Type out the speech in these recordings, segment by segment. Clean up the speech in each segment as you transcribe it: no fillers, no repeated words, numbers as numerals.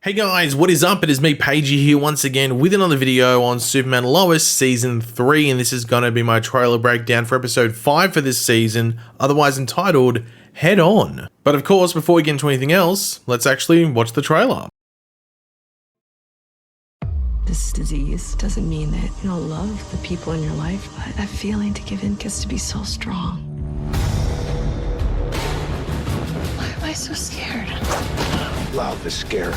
Hey guys, what is up? It is me, Pagey, here once again with another video on Superman Lois Season 3, and this is going to be my trailer breakdown for Episode 5 for this season, otherwise entitled Head On. But of course, before we get into anything else, let's actually watch the trailer. This disease doesn't mean that you don't love the people in your life, but that feeling to give in gets to be so strong. Why am I so scared? Loud is scared.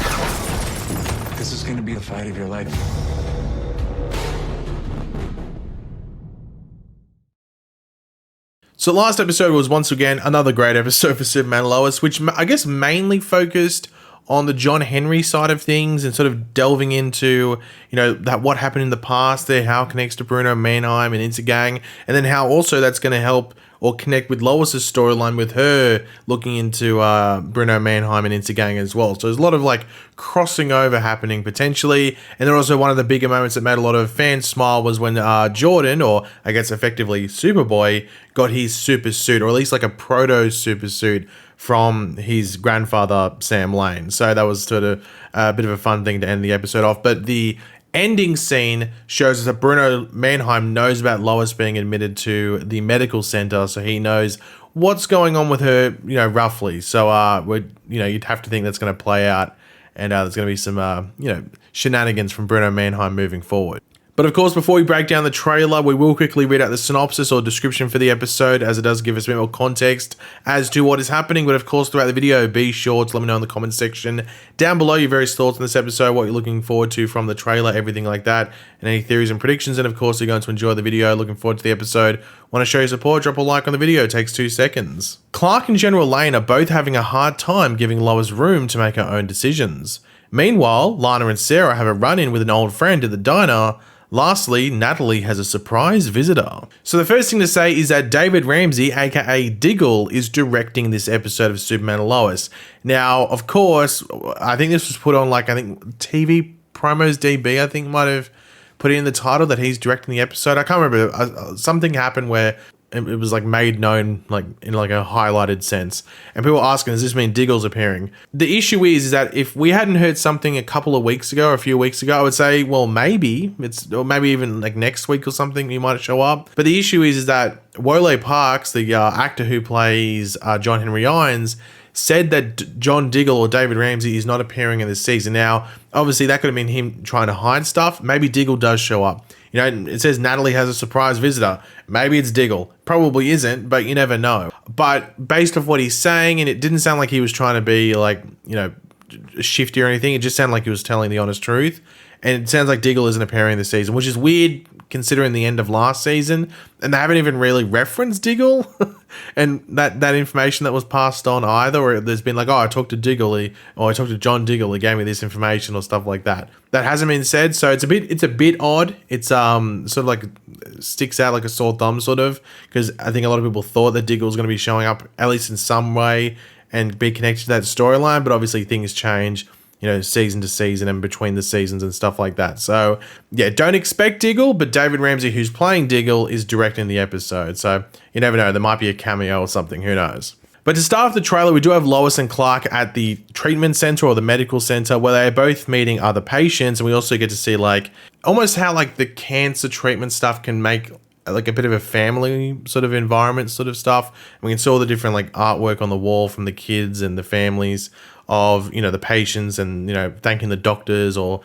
This is going to be the fight of your life. So last episode was once again another great episode for Superman Lois, which I guess mainly focused on the John Henry side of things and sort of delving into, that what happened in the past there, how it connects to Bruno Mannheim and Intergang, and then how also that's going to help or connect with Lois's storyline with her looking into Bruno Mannheim and Intergang as well. So there's a lot of crossing over happening potentially. And then also one of the bigger moments that made a lot of fans smile was when Jordan, or I guess effectively Superboy, got his super suit, or at least a proto super suit from his grandfather Sam Lane. So that was sort of a bit of a fun thing to end the episode off. But the ending scene shows us that Bruno Mannheim knows about Lois being admitted to the medical center, so he knows what's going on with her, roughly. So you'd have to think that's going to play out, and there's going to be some shenanigans from Bruno Mannheim moving forward. But of course, before we break down the trailer, we will quickly read out the synopsis or description for the episode, as it does give us a bit more context as to what is happening. But of course, throughout the video, be sure to let me know in the comments section down below your various thoughts on this episode, what you're looking forward to from the trailer, everything like that, and any theories and predictions. And of course, you're going to enjoy the video. Looking forward to the episode. Want to show your support? Drop a like on the video. It takes 2 seconds. Clark and General Lane are both having a hard time giving Lois room to make her own decisions. Meanwhile, Lana and Sarah have a run-in with an old friend at the diner. Lastly, Natalie has a surprise visitor. So the first thing to say is that David Ramsey, aka Diggle, is directing this episode of Superman and Lois. Now, of course, I think this was put on TV Promos DB, I think might have put it in the title that he's directing the episode. I can't remember. Something happened where it was made known in a highlighted sense, and people were asking, does this mean Diggle's appearing? The issue is that if we hadn't heard something a couple of weeks ago or a few weeks ago, I would say, well, maybe or maybe even next week or something he might show up. But the issue is that Wole Parks, the actor who plays John Henry Irons, said that John Diggle or David Ramsey is not appearing in this season. Now, obviously, that could have been him trying to hide stuff. Maybe Diggle does show up. It says Natalie has a surprise visitor. Maybe it's Diggle. Probably isn't, but you never know. But based off what he's saying, and it didn't sound like he was trying to be shifty or anything. It just sounded like he was telling the honest truth. And it sounds like Diggle isn't appearing this season, which is weird considering the end of last season. And they haven't even really referenced Diggle and that information that was passed on either. Or there's been I talked to Diggle, or I talked to John Diggle, he gave me this information or stuff like that. That hasn't been said, so it's a bit odd. It's sort of sticks out like a sore thumb sort of, because I think a lot of people thought that Diggle was going to be showing up at least in some way and be connected to that storyline, but obviously things change, season to season and between the seasons and stuff like that. So yeah, don't expect Diggle, but David Ramsey, who's playing Diggle, is directing the episode. So you never know, there might be a cameo or something, who knows. But to start off the trailer, we do have Lois and Clark at the treatment center or the medical center, where they're both meeting other patients. And we also get to see almost how the cancer treatment stuff can make a bit of a family sort of environment sort of stuff. And we can see all the different artwork on the wall from the kids and the families of the patients, and thanking the doctors, or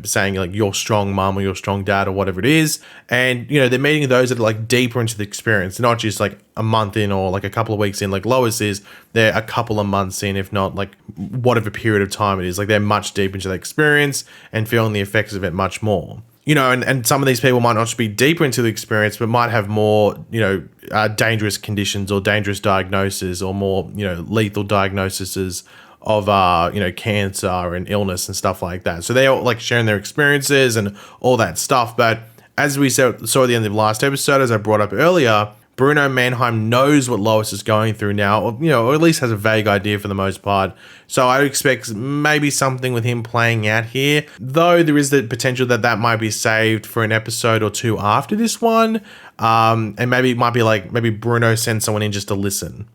saying your strong mom or your strong dad or whatever it is. And they're meeting those that are deeper into the experience, not just a month in or a couple of weeks in like Lois is. They're a couple of months in, if not whatever period of time it is. They're much deeper into the experience and feeling the effects of it much more. And some of these people might not just be deeper into the experience, but might have more, dangerous conditions or dangerous diagnoses, or more, lethal diagnoses of cancer and illness and stuff like that. So they all sharing their experiences and all that stuff. But as we saw at the end of the last episode, as I brought up earlier, Bruno Mannheim knows what Lois is going through now, or at least has a vague idea for the most part. So I expect maybe something with him playing out here, though there is the potential that that might be saved for an episode or two after this one. And maybe it might be like, maybe Bruno sends someone in just to listen,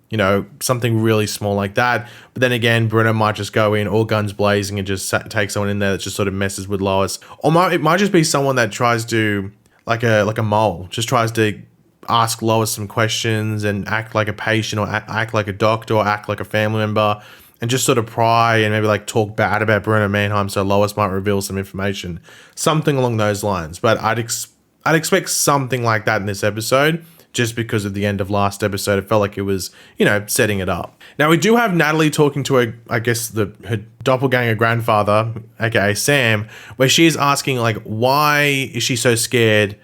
something really small like that. But then again, Bruno might just go in all guns blazing and just take someone in there that just sort of messes with Lois. Or it might just be someone that tries to, like a mole, just tries to ask Lois some questions and act like a patient or act like a doctor or act like a family member and just sort of pry and maybe like talk bad about Bruno Mannheim so Lois might reveal some information. Something along those lines. But I'd expect something like that in this episode just because of the end of last episode. It felt like it was, setting it up. Now, we do have Natalie talking to her doppelganger grandfather, aka Sam, where she is asking, like, why is she so scared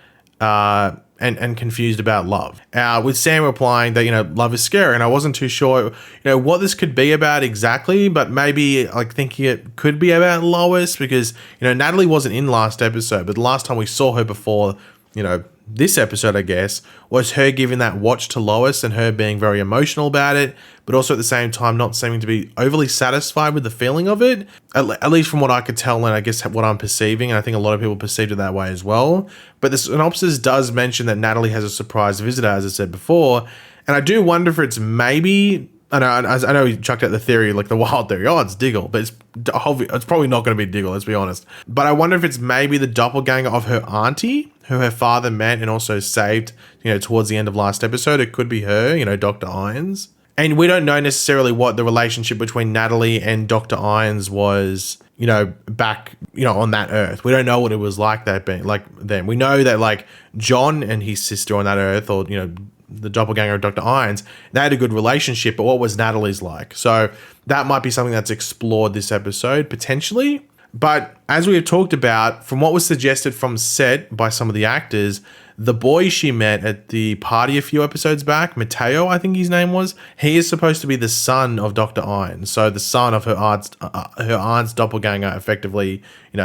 and confused about love? With Sam replying that, love is scary. And I wasn't too sure, what this could be about exactly, but maybe like thinking it could be about Lois because, Natalie wasn't in last episode, but the last time we saw her before, this episode, I guess, was her giving that watch to Lois and her being very emotional about it, but also at the same time not seeming to be overly satisfied with the feeling of it, at least from what I could tell and I guess what I'm perceiving, and I think a lot of people perceived it that way as well. But the synopsis does mention that Natalie has a surprise visitor, as I said before, and I do wonder if it's maybe... I know he chucked out the theory, like the wild theory, it's Diggle, but it's probably not going to be Diggle, let's be honest. But I wonder if it's maybe the doppelganger of her auntie, who her father met and also saved, towards the end of last episode. It could be her, Dr. Irons. And we don't know necessarily what the relationship between Natalie and Dr. Irons was, back, on that Earth. We don't know what it was like then. We know that like John and his sister on that Earth, or, the doppelganger of Dr. Irons, they had a good relationship, but what was Natalie's like? So that might be something that's explored this episode, potentially. But as we have talked about, from what was suggested from set by some of the actors, the boy she met at the party a few episodes back, Mateo, I think his name was, he is supposed to be the son of Dr. Irons. So the son of her aunt's doppelganger, effectively,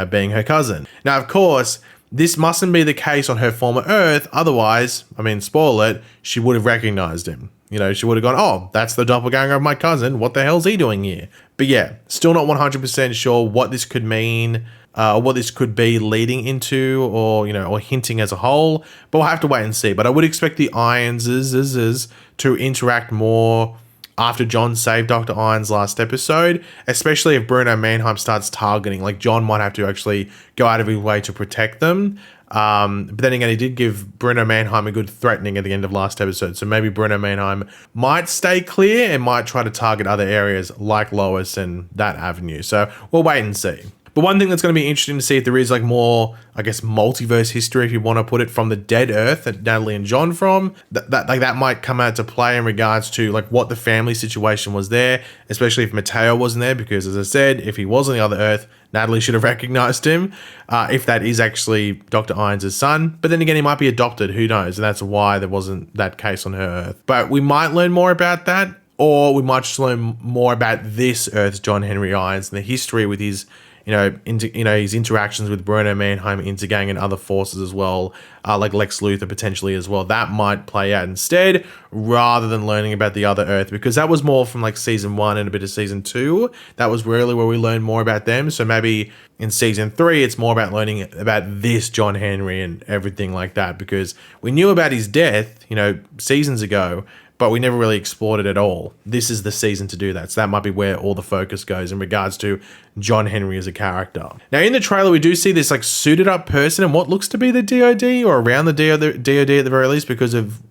being her cousin. Now, of course, this mustn't be the case on her former Earth. Otherwise, spoil it, she would have recognized him. She would have gone, oh, that's the doppelganger of my cousin. What the hell's he doing here? But yeah, still not 100% sure what this could mean, what this could be leading into, or hinting as a whole. But we'll have to wait and see. But I would expect the Ironses to interact more after John saved Dr. Irons last episode, especially if Bruno Mannheim starts targeting. Like, John might have to actually go out of his way to protect them. But then again, he did give Bruno Mannheim a good threatening at the end of last episode. So maybe Bruno Mannheim might stay clear and might try to target other areas like Lois and that avenue. So we'll wait and see. But one thing that's going to be interesting to see if there is like more, I guess, multiverse history, if you want to put it, from the dead Earth that Natalie and John from, that might come out to play in regards to like what the family situation was there, especially if Mateo wasn't there, because as I said, if he was on the other Earth, Natalie should have recognized him, if that is actually Dr. Irons' son. But then again, he might be adopted, who knows? And that's why there wasn't that case on her Earth. But we might learn more about that, or we might just learn more about this Earth's John Henry Irons and the history with his his interactions with Bruno Mannheim, Intergang, and other forces as well, like Lex Luthor potentially as well. That might play out instead, rather than learning about the other Earth, because that was more from like season 1 and a bit of season 2. That was really where we learned more about them. So maybe in season 3, it's more about learning about this John Henry and everything like that, because we knew about his death, seasons ago, but we never really explored it at all. This is the season to do that. So that might be where all the focus goes in regards to John Henry as a character. Now, in the trailer, we do see this like suited up person in what looks to be the DOD, or around the DOD at the very least, because of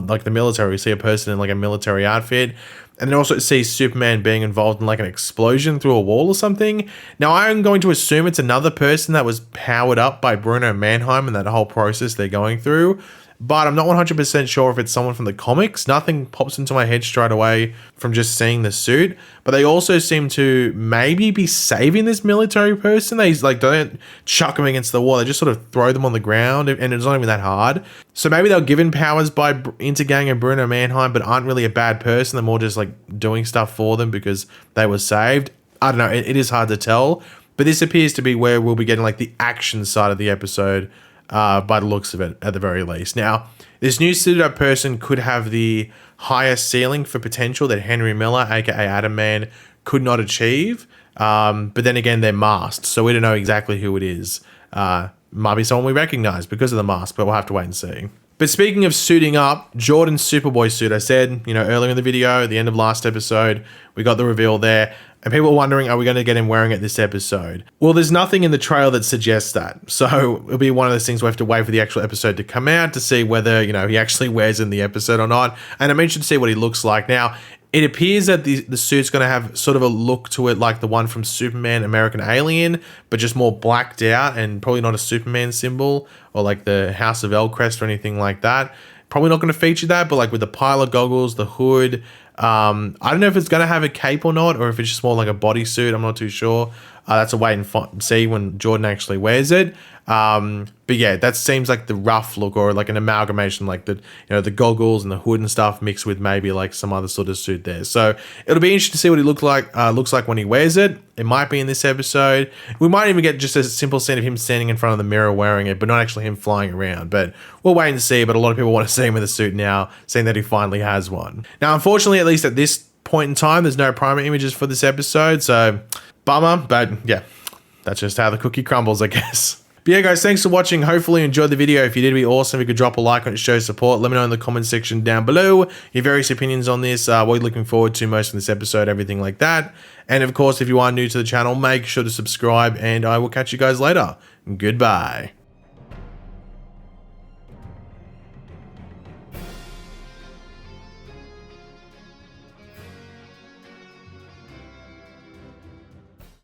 like the military. We see a person in like a military outfit. And then also see Superman being involved in like an explosion through a wall or something. Now, I'm going to assume it's another person that was powered up by Bruno Mannheim and that whole process they're going through. But I'm not 100% sure if it's someone from the comics. Nothing pops into my head straight away from just seeing the suit. But they also seem to maybe be saving this military person. They like don't chuck them against the wall. They just sort of throw them on the ground, and it's not even that hard. So maybe they're given powers by Intergang and Bruno Mannheim, but aren't really a bad person. They're more just like doing stuff for them because they were saved. I don't know. It is hard to tell. But this appears to be where we'll be getting like the action side of the episode, by the looks of it, at the very least. Now, This new suited up person could have the highest ceiling for potential that Henry Miller, aka Atom Man, could not achieve. But then again, they're masked, so we don't know exactly who it is. Might be someone we recognize because of the mask, but we'll have to wait and see. But speaking of suiting up, Jordan's Superboy suit, I said, earlier in the video, at the end of last episode, we got the reveal there. And people are wondering, are we going to get him wearing it this episode? Well, there's nothing in the trailer that suggests that. So it'll be one of those things we have to wait for the actual episode to come out to see whether, he actually wears in the episode or not. And I'm interested to see what he looks like. Now, it appears that the suit's going to have sort of a look to it like the one from Superman American Alien, but just more blacked out and probably not a Superman symbol or like the House of El crest or anything like that. Probably not going to feature that, but like with the pilot goggles, the hood, I don't know if it's going to have a cape or not, or if it's just more like a bodysuit. I'm not too sure. That's a wait and see when Jordan actually wears it. But yeah, that seems like the rough look, or like an amalgamation, like the goggles and the hood and stuff mixed with maybe like some other sort of suit there. So it'll be interesting to see what he looks like when he wears it. It might be in this episode. We might even get just a simple scene of him standing in front of the mirror wearing it, but not actually him flying around. But we'll wait and see. But a lot of people want to see him with a suit now, seeing that he finally has one. Now, unfortunately, at least at this point in time, there's no promo images for this episode. So bummer, but yeah, that's just how the cookie crumbles, I guess. But yeah, guys, thanks for watching. Hopefully you enjoyed the video. If you did, it'd be awesome if you could drop a like on it to show support. Let me know in the comment section down below your various opinions on this, what you're looking forward to most in this episode, everything like that. And of course, if you are new to the channel, make sure to subscribe, and I will catch you guys later. Goodbye.